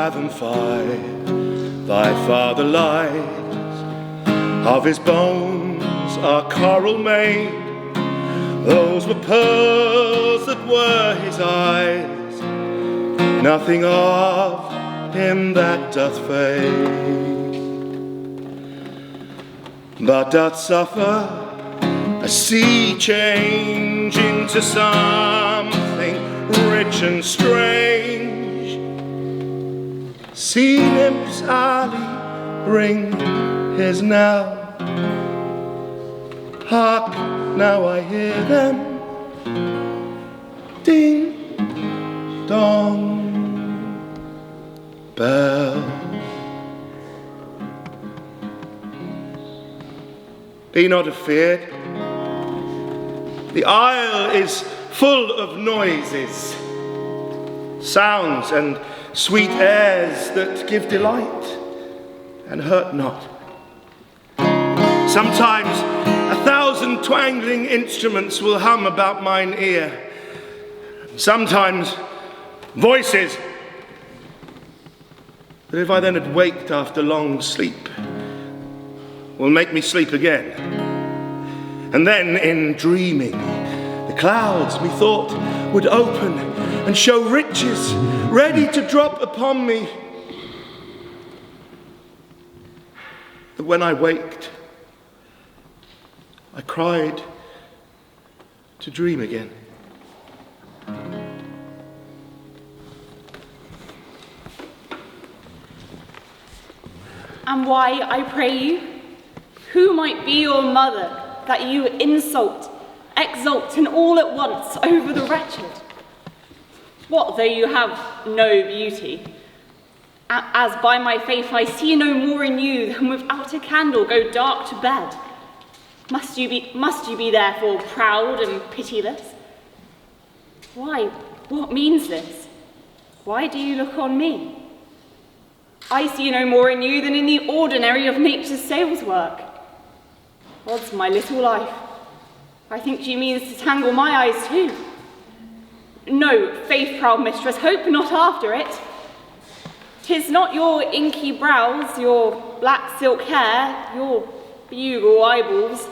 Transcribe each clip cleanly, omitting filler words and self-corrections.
fathom 5, thy father lies. Of his bones are coral made, those were pearls that were his eyes. Nothing of him that doth fade, but doth suffer a sea change into something rich and strange. Sea nymphs alley ring his knell. Hark, now I hear them, ding dong bell. Be not afeard, the isle is full of noises, sounds and sweet airs that give delight and hurt not. Sometimes 1,000 twangling instruments will hum about mine ear. Sometimes voices that, if I then had waked after long sleep, will make me sleep again. And then in dreaming, the clouds, methought, would open and show riches ready to drop upon me. But when I waked, I cried to dream again. And why, I pray you, who might be your mother, that you insult, exult, and all at once over the wretched? What though you have no beauty? As by my faith I see no more in you than without a candle go dark to bed. Must you be therefore proud and pitiless? Why, what means this? Why do you look on me? I see no more in you than in the ordinary of nature's sales work. Odds my little life, I think she means to tangle my eyes too. No, faith, proud mistress, hope not after it. 'Tis not your inky brows, your black silk hair, your bugle eyeballs,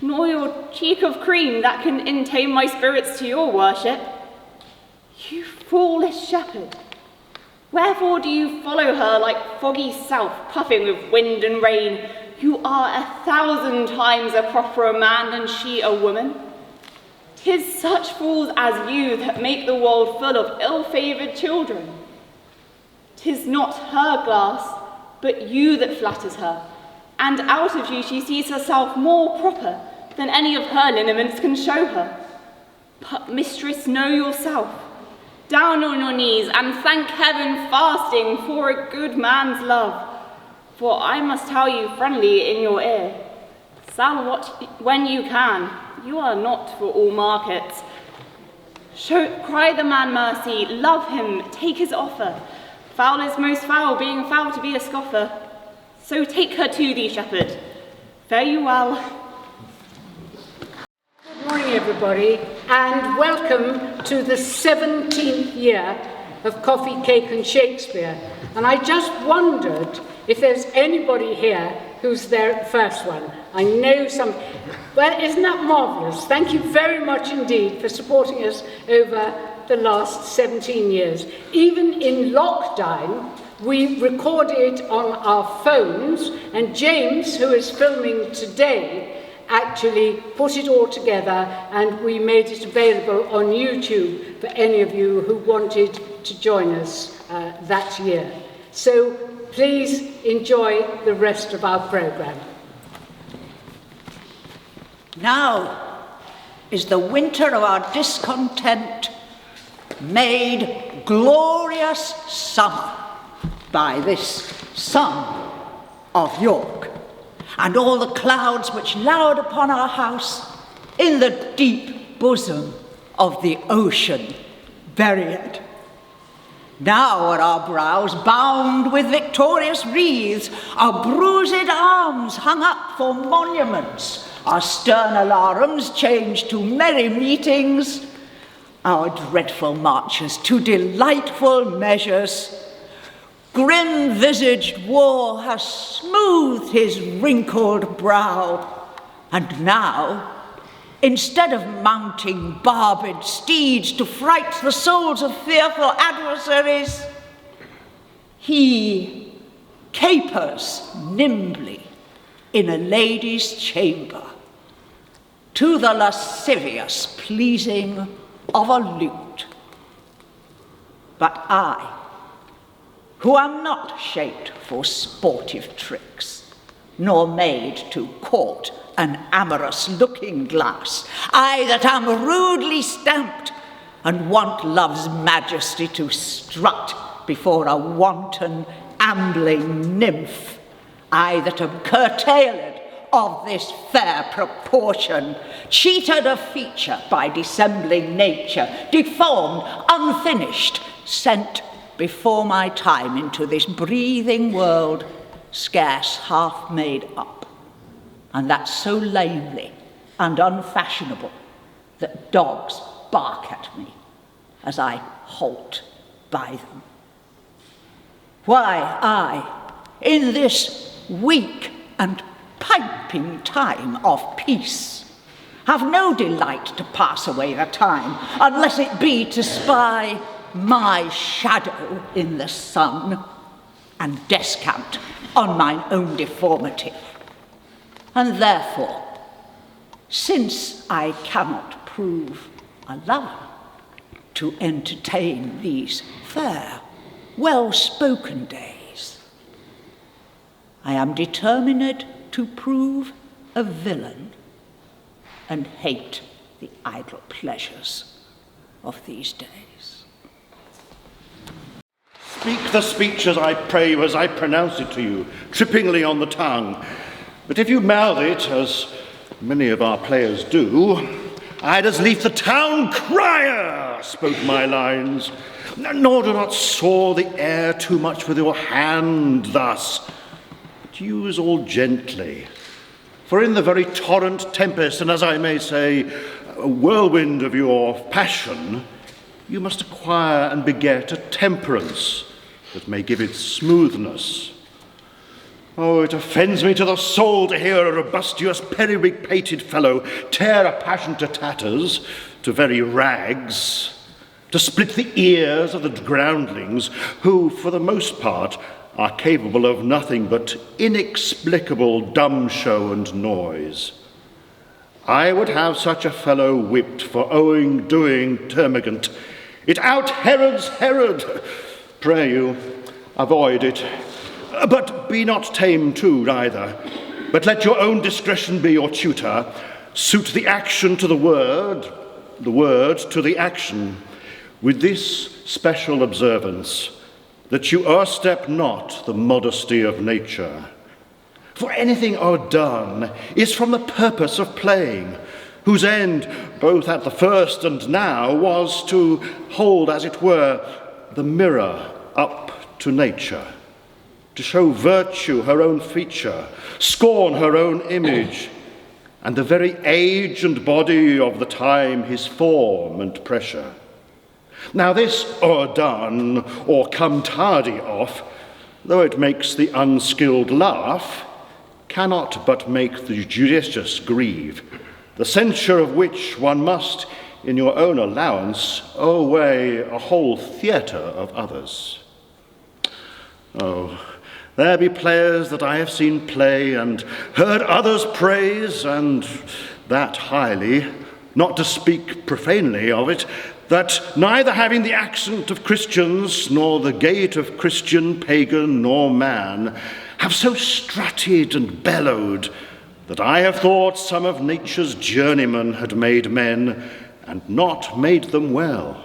nor your cheek of cream that can entame my spirits to your worship. You foolish shepherd, wherefore do you follow her like foggy south, puffing with wind and rain? You are 1,000 times a properer man than she a woman. 'Tis such fools as you that make the world full of ill-favoured children. 'Tis not her glass, but you that flatters her, and out of you she sees herself more proper than any of her lineaments can show her. But mistress, know yourself. Down on your knees and thank heaven fasting for a good man's love. For I must tell you friendly in your ear, sell what when you can, you are not for all markets. Cry the man mercy, love him, take his offer. Foul is most foul, being foul to be a scoffer. So take her to thee, shepherd. Fare you well. Good morning, everybody, and welcome to the 17th year of Coffee, Cake and Shakespeare. And I just wondered if there's anybody here who's there at the first one. I know some. Well, isn't that marvellous? Thank you very much indeed for supporting us over the last 17 years. Even in lockdown, we recorded on our phones, and James, who is filming today, actually put it all together, and we made it available on YouTube for any of you who wanted to join us that year. So please enjoy the rest of our programme. Now is the winter of our discontent made glorious summer by this son of York, and all the clouds which lowered upon our house in the deep bosom of the ocean buried. Now are our brows bound with victorious wreaths, our bruised arms hung up for monuments, our stern alarums changed to merry meetings, our dreadful marches to delightful measures. Grim-visaged war has smoothed his wrinkled brow, and now, instead of mounting barbed steeds to fright the souls of fearful adversaries, he capers nimbly in a lady's chamber, to the lascivious pleasing of a lute. But I, who am not shaped for sportive tricks, nor made to court an amorous looking-glass, I that am rudely stamped, and want love's majesty to strut before a wanton ambling nymph, I that am curtailed of this fair proportion, cheated of feature by dissembling nature, deformed, unfinished, sent before my time into this breathing world, scarce half made up, and that so lamely and unfashionable that dogs bark at me as I halt by them. Why, I, in this weak and piping time of peace, have no delight to pass away the time, unless it be to spy my shadow in the sun, and descant on mine own deformity. And therefore, since I cannot prove a lover to entertain these fair, well-spoken days, I am determined to prove a villain and hate the idle pleasures of these days. Speak the speech as I pray, as I pronounce it to you, trippingly on the tongue. But if you mouth it, as many of our players do, I'd as lief the town crier spoke my lines. Nor do not soar the air too much with your hand thus, but use all gently. For in the very torrent tempest, and as I may say, a whirlwind of your passion, you must acquire and beget a temperance that may give it smoothness. Oh, it offends me to the soul to hear a robustious, periwig-pated fellow tear a passion to tatters, to very rags, to split the ears of the groundlings, who, for the most part, are capable of nothing but inexplicable dumb show and noise. I would have such a fellow whipped for doing termagant. It out Herods Herod. Pray you, avoid it. But be not tame too, neither. But let your own discretion be your tutor. Suit the action to the word to the action, with this special observance, that you o'erstep not the modesty of nature. For anything o'erdone is from the purpose of playing, whose end, both at the first and now, was to hold, as it were, the mirror up to nature, to show virtue her own feature, scorn her own image, and the very age and body of the time his form and pressure. Now this o'erdone, or come tardy off, though it makes the unskilled laugh, cannot but make the judicious grieve, the censure of which one must, in your own allowance, o'erweigh a whole theatre of others. Oh, there be players that I have seen play and heard others praise, and that highly, not to speak profanely of it, that neither having the accent of Christians, nor the gait of Christian, pagan, nor man, have so strutted and bellowed, that I have thought some of nature's journeymen had made men, and not made them well.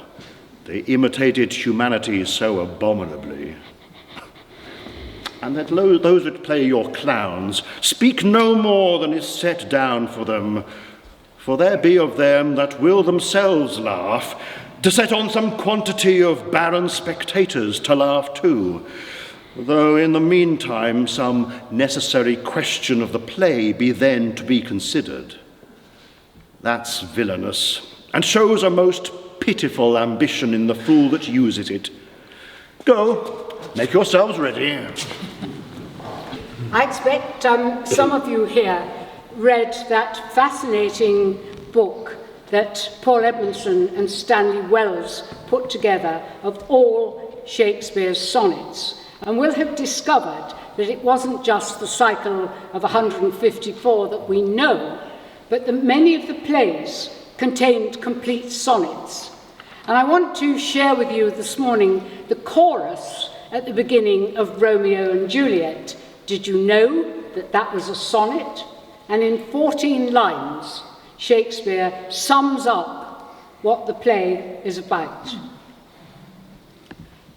They imitated humanity so abominably. And that those that play your clowns speak no more than is set down for them, for there be of them that will themselves laugh, to set on some quantity of barren spectators to laugh too, though in the meantime some necessary question of the play be then to be considered. That's villainous, and shows a most pitiful ambition in the fool that uses it. Go, make yourselves ready. I expect some of you here read that fascinating book that Paul Edmondson and Stanley Wells put together of all Shakespeare's sonnets, and will have discovered that it wasn't just the cycle of 154 that we know, but that many of the plays contained complete sonnets. And I want to share with you this morning the chorus at the beginning of Romeo and Juliet. Did you know that that was a sonnet? And in 14 lines, Shakespeare sums up what the play is about.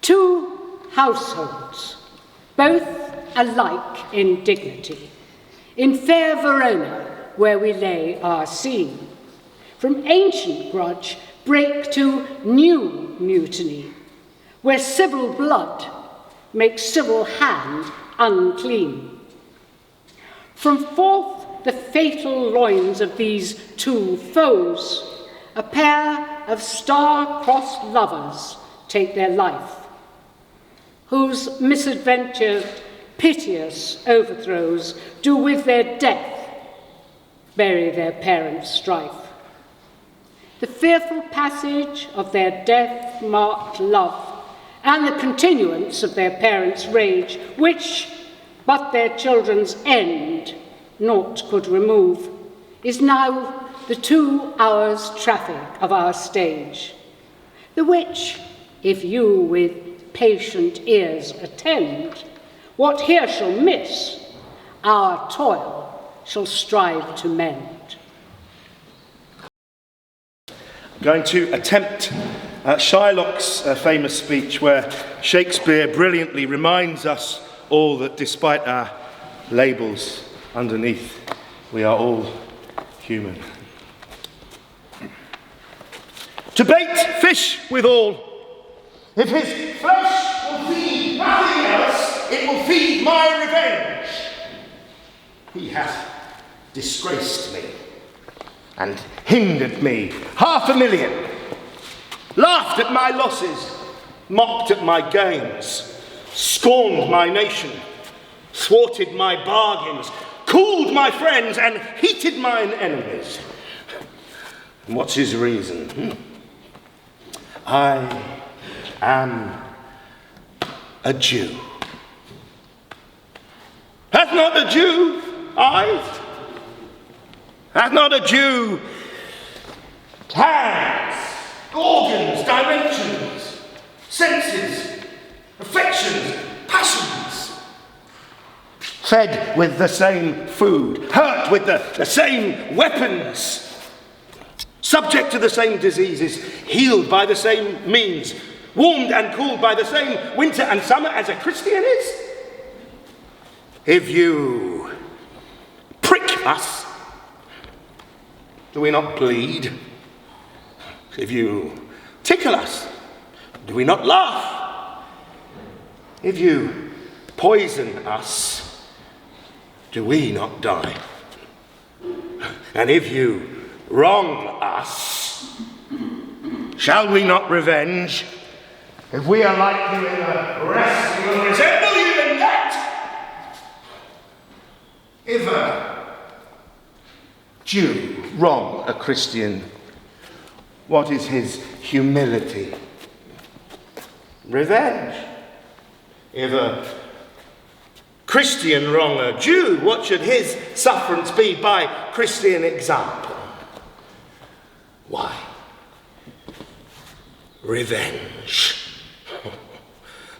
Two households, both alike in dignity, in fair Verona, where we lay our scene, from ancient grudge break to new mutiny, where civil blood makes civil hand unclean. From forth the fatal loins of these two foes, a pair of star-crossed lovers take their life, whose misadventured, piteous overthrows do with their death bury their parents' strife. The fearful passage of their death-marked love and the continuance of their parents' rage, which but their children's end naught could remove, is now the 2 hours' traffic of our stage, the which, if you with patient ears attend, what here shall miss, our toil shall strive to mend. I'm going to attempt Shylock's famous speech, where Shakespeare brilliantly reminds us all that despite our labels underneath, we are all human. To bait fish withal, if his flesh will feed nothing else, it will feed my revenge. He hath disgraced me and hindered me 500,000, laughed at my losses, mocked at my gains, scorned my nation, thwarted my bargains, cooled my friends, and heated mine enemies. And what's his reason? I am a Jew. Hath not a Jew eyes? Hath not a Jew hands, organs, dimensions, senses, affections, passions? Fed with the same food, hurt with the same weapons, subject to the same diseases, healed by the same means, warmed and cooled by the same winter and summer as a Christian is? If you prick us, do we not bleed? If you tickle us, do we not laugh? If you poison us, do we not die? And if you wrong us, shall we not revenge? If we are like you in the rest, we will resemble you in that. If a Jew wrong a Christian, what is his humility? Revenge. If a Christian wrong a Jew, what should his sufferance be by Christian example? Why? Revenge.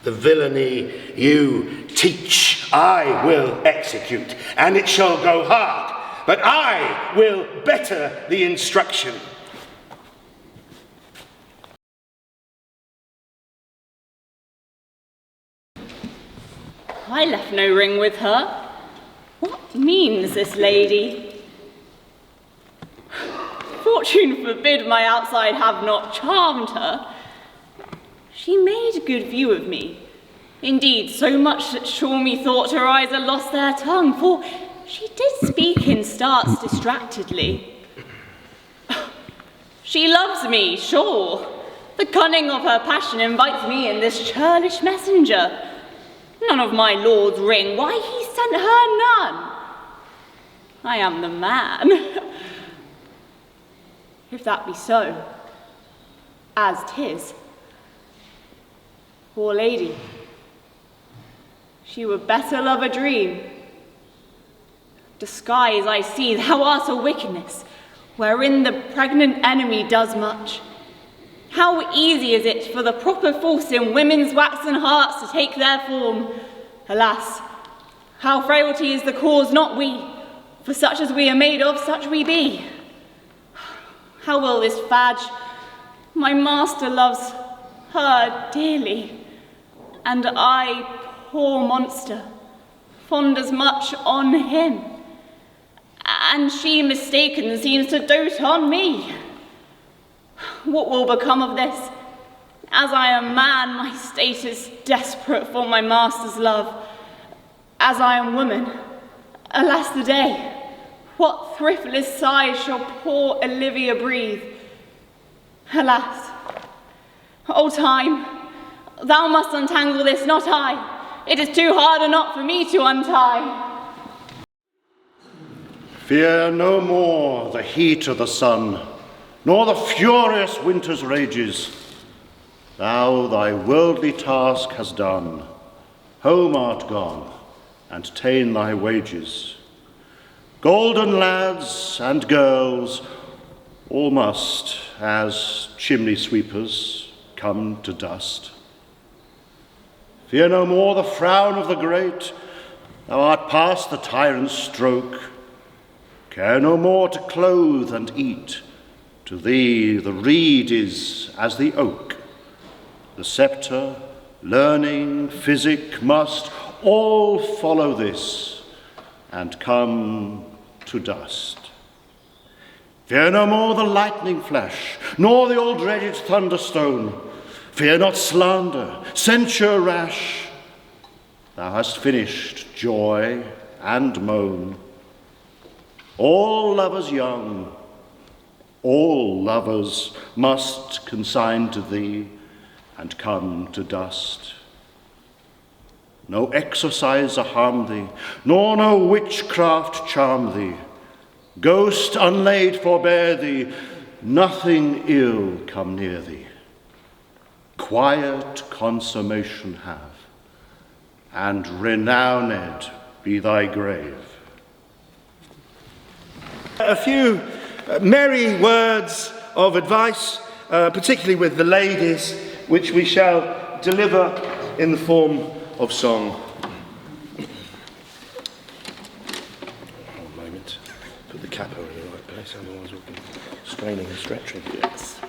The villainy you teach, I will execute, and it shall go hard, but I will better the instruction. I left no ring with her. What means this lady? Fortune forbid my outside have not charmed her. She made good view of me. Indeed, so much that sure me thought her eyes had lost their tongue, for she did speak in starts distractedly. She loves me, sure. The cunning of her passion invites me in this churlish messenger. None of my lord's ring, why he sent her none? I am the man. If that be so, as 'tis. Poor lady, she would better love a dream. Disguise, I see, thou art a wickedness, wherein the pregnant enemy does much. How easy is it for the proper force in women's waxen hearts to take their form? Alas, how frailty is the cause, not we, for such as we are made of, such we be. How will this fadge? My master loves her dearly, and I, poor monster, fond as much on him, and she mistaken seems to dote on me. What will become of this? As I am man, my state is desperate for my master's love. As I am woman, alas the day, what thriftless sighs shall poor Olivia breathe? Alas, O time, thou must untangle this, not I. It is too hard a knot for me to untie. Fear no more the heat of the sun, nor the furious winter's rages. Thou thy worldly task hast done, home art gone, and ta'en thy wages. Golden lads and girls, all must, as chimney sweepers, come to dust. Fear no more the frown of the great, thou art past the tyrant's stroke. Care no more to clothe and eat, to thee the reed is as the oak. The sceptre, learning, physic must all follow this, and come to dust. Fear no more the lightning flash, nor the all-dreaded thunderstone. Fear not slander, censure rash. Thou hast finished joy and moan. All lovers young, all lovers must consign to thee and come to dust. No exorciser harm thee, nor no witchcraft charm thee. Ghost unlaid forbear thee, nothing ill come near thee. Quiet consummation have, and renowned be thy grave. A few merry words of advice, particularly with the ladies, which we shall deliver in the form of song. One moment. Put the capo in the right place, otherwise we'll be straining and stretching. Yes.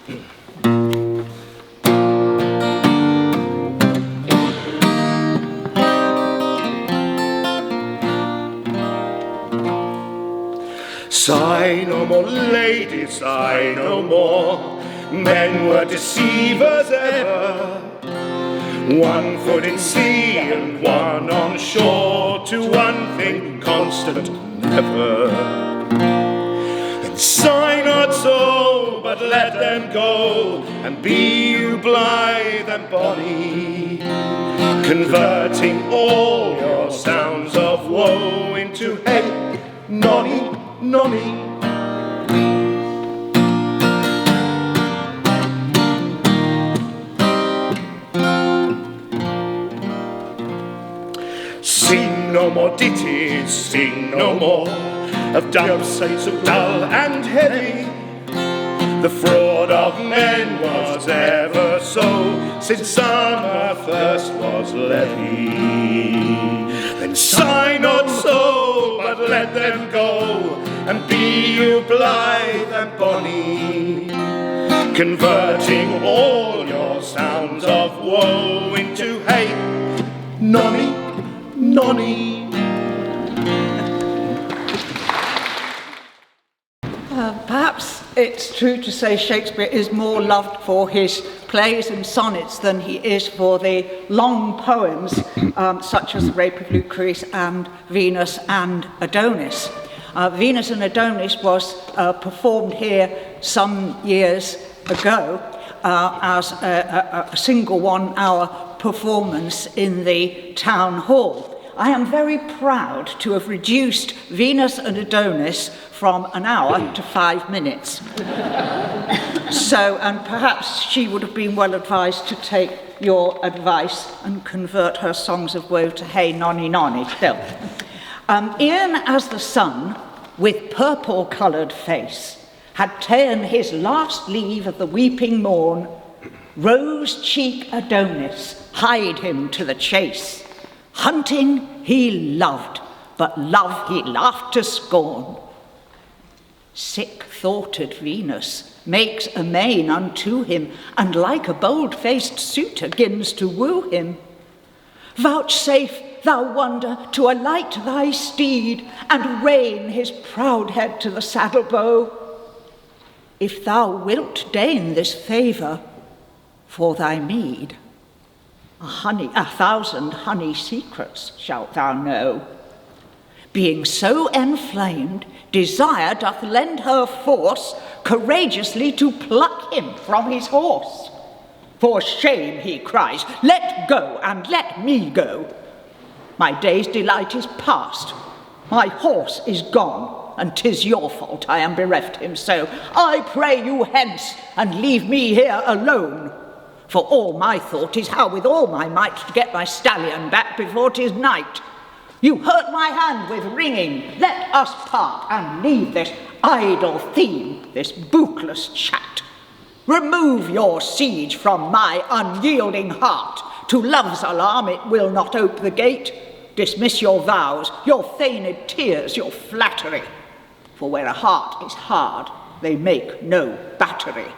Sigh no more, ladies, sigh no more. Men were deceivers ever. One foot in sea and one on shore, to one thing constant never. And sigh not so, but let them go, and be you blithe and bonny, converting all your sounds of woe into hey, nonny, nonny. Sing no more ditties, sing no more of dumb saints so dull and heavy. The fraud of men was ever so, since summer first was levy. Then sigh not so, but let them go, and be you blithe and bonny, converting all your sounds of woe into hey, nonny, nonny. Perhaps it's true to say Shakespeare is more loved for his plays and sonnets than he is for the long poems such as The Rape of Lucrece and Venus and Adonis. Venus and Adonis was performed here some years ago as a single 1 hour performance in the town hall. I am very proud to have reduced Venus and Adonis from an hour to 5 minutes. And perhaps she would have been well advised to take your advice and convert her songs of woe to hey nonny nonny still. E'en as the sun, with purple-coloured face, had ta'en his last leave of the weeping morn, rose-cheek Adonis hied him to the chase. Hunting he loved, but love he laughed to scorn. Sick-thoughted Venus makes amain unto him, and like a bold-faced suitor gins to woo him. Vouchsafe, thou wonder, to alight thy steed, and rein his proud head to the saddle bow. If thou wilt deign this favour, for thy meed, 1,000 honey secrets shalt thou know. Being so enflamed, desire doth lend her force courageously to pluck him from his horse. For shame, he cries, let go and let me go. My day's delight is past, my horse is gone, and 'tis your fault I am bereft him so. I pray you hence, and leave me here alone. For all my thought is how with all my might to get my stallion back before 'tis night. You hurt my hand with ringing, let us part and leave this idle theme, this bootless chat. Remove your siege from my unyielding heart. To love's alarm it will not ope the gate. Dismiss your vows, your feigned tears, your flattery. For where a heart is hard, they make no battery.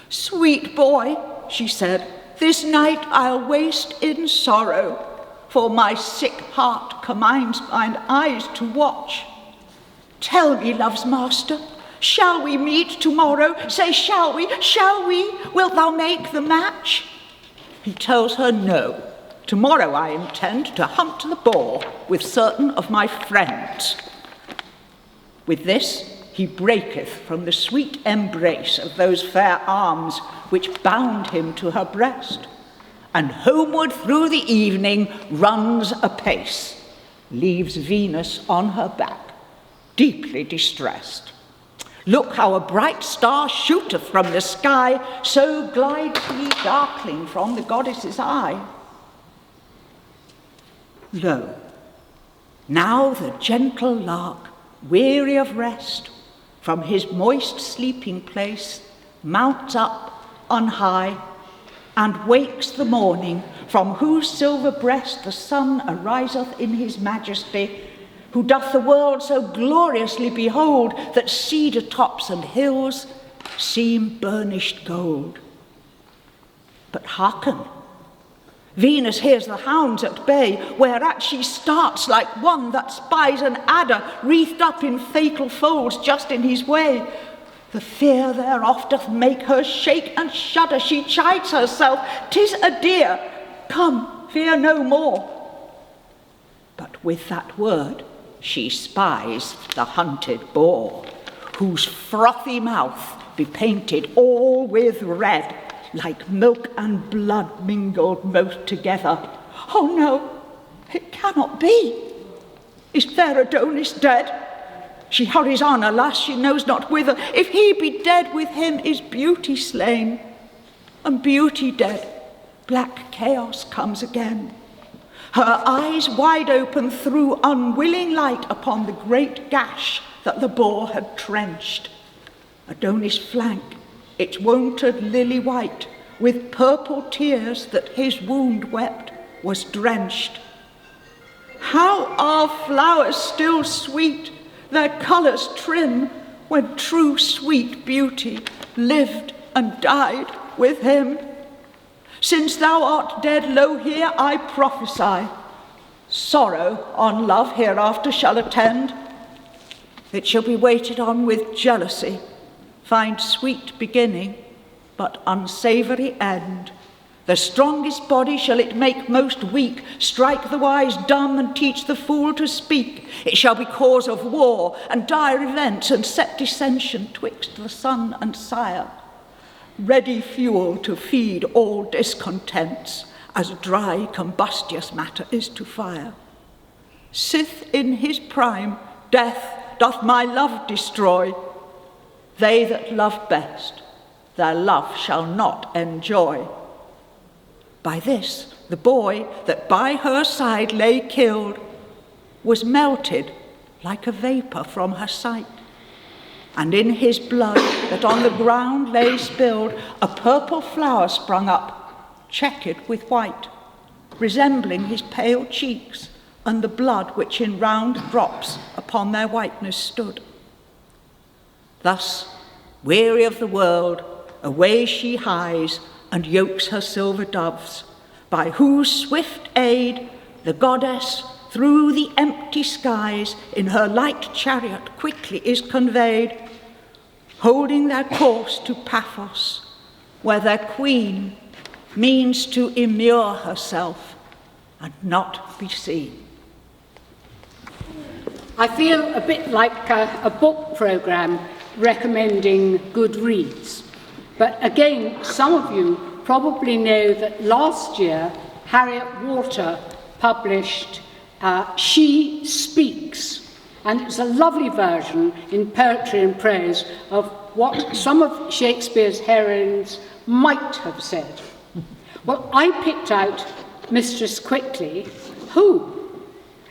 Sweet boy, she said, this night I'll waste in sorrow, for my sick heart commands mine eyes to watch. Tell me, love's master, shall we meet tomorrow? Say, shall we? Wilt thou make the match? He tells her no. Tomorrow I intend to hunt the boar with certain of my friends. With this, he breaketh from the sweet embrace of those fair arms which bound him to her breast, and homeward through the evening runs apace, leaves Venus on her back, deeply distressed. Look how a bright star shooteth from the sky, so glides he darkling from the goddess's eye. Lo, now the gentle lark, weary of rest, from his moist sleeping place mounts up on high, and wakes the morning, from whose silver breast the sun ariseth in his majesty, who doth the world so gloriously behold that cedar tops and hills seem burnished gold. But hearken, Venus hears the hounds at bay, whereat she starts like one that spies an adder wreathed up in fatal folds just in his way. The fear thereof doth make her shake and shudder. She chides herself, 'tis a deer, come, fear no more. But with that word she spies the hunted boar, whose frothy mouth be painted all with red, like milk and blood mingled both together. Oh no, it cannot be. Is fair Adonis dead? She hurries on, alas, she knows not whither. If he be dead, with him is beauty slain. And beauty dead, black chaos comes again. Her eyes wide open threw unwilling light upon the great gash that the boar had trenched. Adonis' flank, its wonted lily white, with purple tears that his wound wept, was drenched. How are flowers still sweet, their colours trim, when true sweet beauty lived and died with him? Since thou art dead, lo, here I prophesy, sorrow on love hereafter shall attend. It shall be waited on with jealousy, find sweet beginning, but unsavoury end. The strongest body shall it make most weak, strike the wise dumb and teach the fool to speak. It shall be cause of war and dire events, and set dissension twixt the son and sire. ready fuel to feed all discontents, as dry combustious matter is to fire. Sith in his prime death doth my love destroy, they that love best their love shall not enjoy. By this the boy that by her side lay killed was melted like a vapour from her sight, and in his blood that on the ground lay spilled, a purple flower sprung up, chequered with white, resembling his pale cheeks, and the blood which in round drops upon their whiteness stood. Thus, weary of the world, away she hies, and yokes her silver doves, by whose swift aid the goddess through the empty skies in her light chariot quickly is conveyed, holding their course to Paphos, where their queen means to immure herself and not be seen. I feel a bit like a book programme recommending good reads. But again, some of you probably know that last year Harriet Walter published She Speaks, and it's a lovely version in Poetry and Prose of what some of Shakespeare's heroines might have said. Well, I picked out Mistress Quickly, who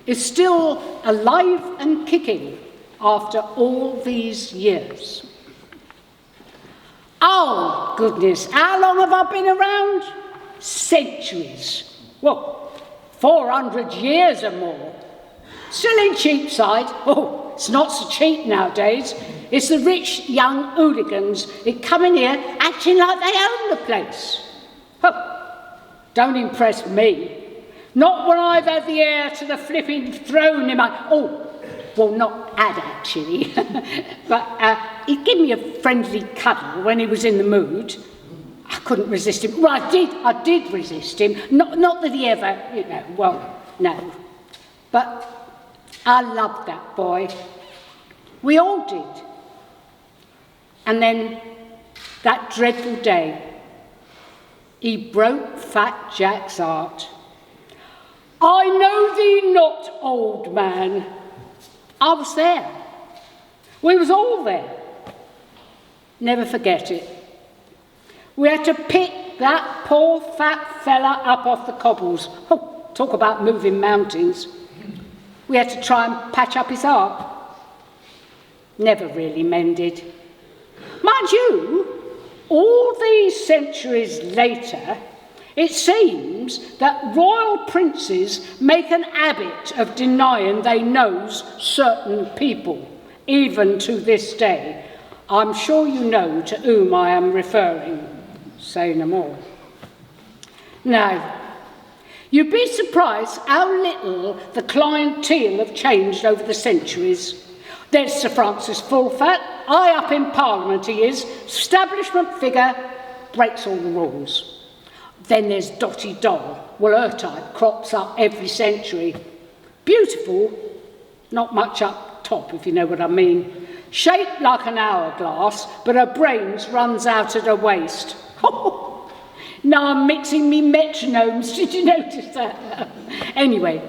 is still alive and kicking after all these years. Oh, goodness, how long have I been around? Centuries. Well, 400 years or more. Still in Cheapside. Oh, it's not so cheap nowadays. It's the rich young hooligans that come in here acting like they own the place. Oh, don't impress me. Not when I've had the heir to the flipping throne in my... Oh, well, not had actually. But he'd give me a friendly cuddle when he was in the mood. I couldn't resist him. Well, I did resist him. Not that he ever, well, no. But I loved that boy. We all did. And then that dreadful day, he broke Fat Jack's heart. I know thee not, old man. I was there. We was all there. Never forget it. We had to pick that poor fat fella up off the cobbles. Oh, talk about moving mountains. We had to try and patch up his heart. Never really mended. Mind you, all these centuries later, it seems that royal princes make an habit of denying they knows certain people, even to this day. I'm sure you know to whom I am referring. Say no more. Now, you'd be surprised how little the clientele have changed over the centuries. There's Sir Francis Fullfat, high up in Parliament he is, establishment figure, breaks all the rules. Then there's Dotty Doll. Well, her type crops up every century. Beautiful, not much up top, if you know what I mean. Shaped like an hourglass, but her brains runs out at her waist. Now I'm mixing me metronomes, did you notice that? Anyway,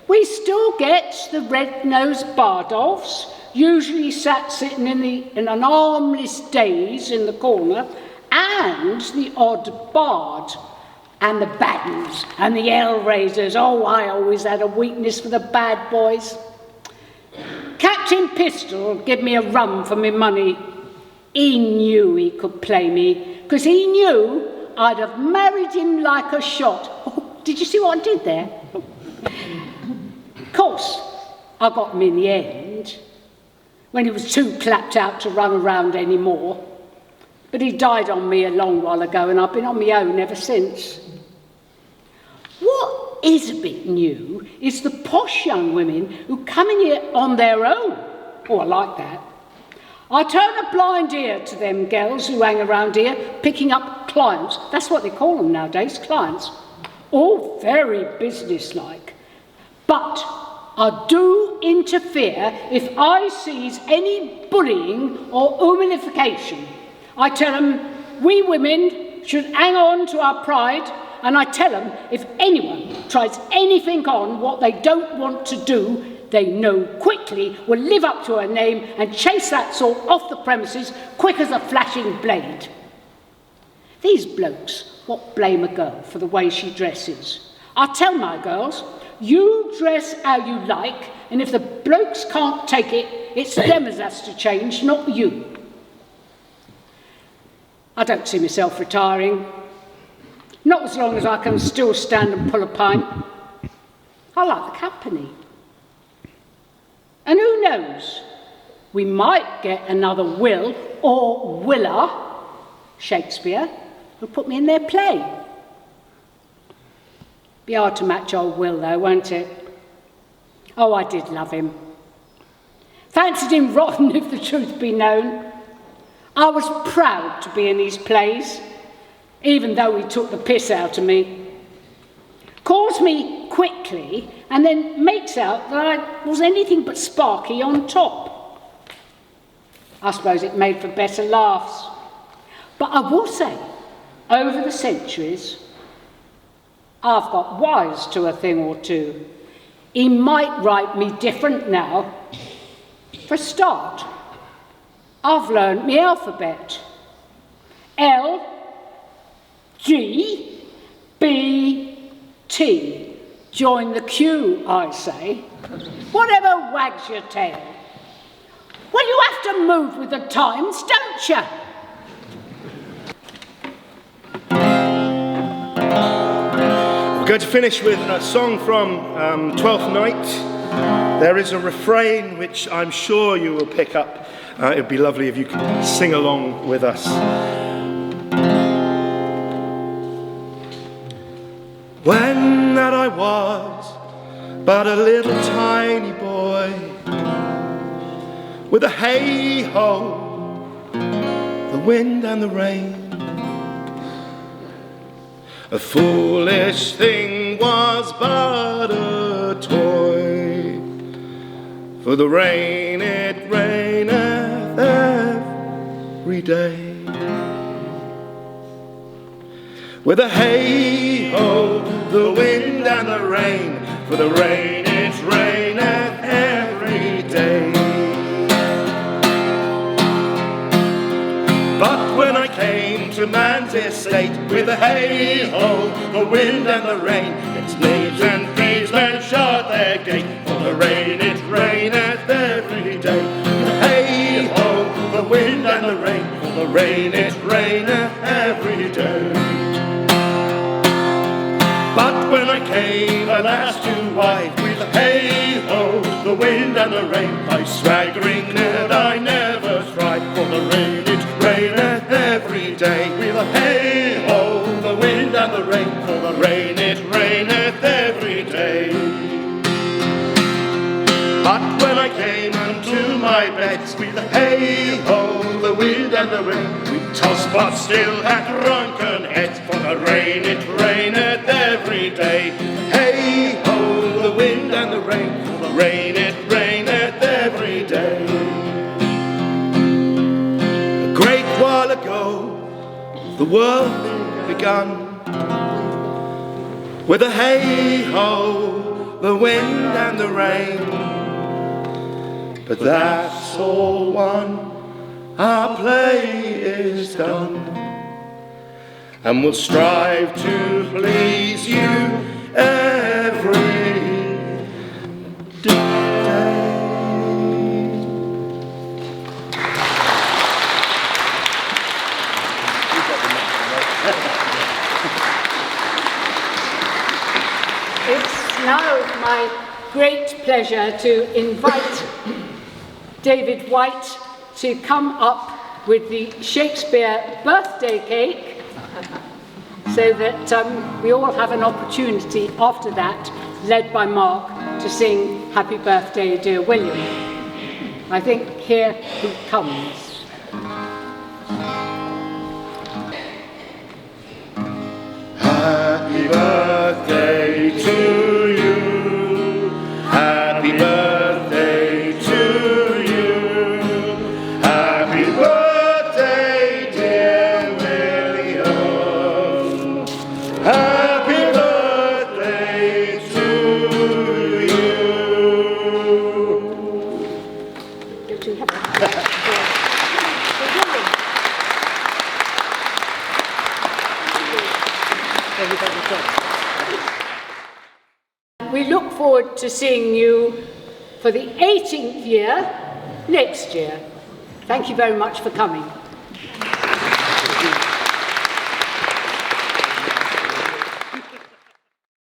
we still get the red-nosed Bardolphs, usually sitting in an armless daze in the corner, and the odd bard. And the Baddens and the Hellraisers. Oh, I always had a weakness for the bad boys. Captain Pistol give me a run for me money. He knew he could play me, because he knew I'd have married him like a shot. Oh, did you see what I did there? Of course, I got him in the end, when he was too clapped out to run around anymore. But he died on me a long while ago, and I've been on my own ever since. What is a bit new is the posh young women who come in here on their own. Oh, I like that. I turn a blind ear to them girls who hang around here picking up clients. That's what they call them nowadays, clients. All very businesslike. But I do interfere if I sees any bullying or humiliation. I tell them, we women should hang on to our pride, and I tell them if anyone tries anything on what they don't want to do, they know quickly will live up to her name and chase that sort off the premises quick as a flashing blade. These blokes, what blame a girl for the way she dresses? I tell my girls, you dress how you like, and if the blokes can't take it, it's them as has to change, not you. I don't see myself retiring. Not as long as I can still stand and pull a pint. I like the company. And who knows, we might get another Will or Willa, Shakespeare, who'll put me in their play. Be hard to match old Will though, won't it? Oh, I did love him. Fancied him rotten if the truth be known. I was proud to be in his plays, even though he took the piss out of me. Calls me quickly and then makes out that I was anything but sparky on top. I suppose it made for better laughs. But I will say, over the centuries, I've got wise to a thing or two. He might write me different now. For a start, I've learned my alphabet. L, G, B, T. Join the queue, I say. Whatever wags your tail. Well, you have to move with the times, don't you? We're going to finish with a song from Twelfth Night. There is a refrain which I'm sure you will pick up. It would be lovely if you could sing along with us. When that I was but a little tiny boy, with a hey-ho, the wind and the rain, a foolish thing was but a toy, for the rain it raineth every day. With a hey-ho, the wind and the rain, for the rain it raineth every day. But when I came to man's estate, with a hey-ho, the wind and the rain, its knaves and thieves men shut their gate, for the rain it raineth every day. With a hey-ho, the wind and the rain, for the rain it raineth every day. But when I came, alas, too wide, with a hey-ho, the wind and the rain, by swaggering Ned I never tried, for the rain it raineth every day. With a hey-ho, the wind and the rain, for the rain it raineth every day. But when I came unto my beds, with a hey-ho, the wind and the rain, we tossed but still had drunken heads, for the rain it raineth every day. Hey-ho, the wind and the rain, for the rain it raineth every day. A great while ago, the world begun, with a hey-ho, the wind and the rain. But that's all one, our play is done, and we'll strive to please you every day. It's now my great pleasure to invite David White to come up with the Shakespeare birthday cake, so that we all have an opportunity after that, led by Mark, to sing Happy Birthday, Dear William. I think here he comes. Happy birthday to you. Happy birthday to you. Happy birthday, dear William. Very, very good. We look forward to seeing you for the 18th year next year. Thank you very much for coming.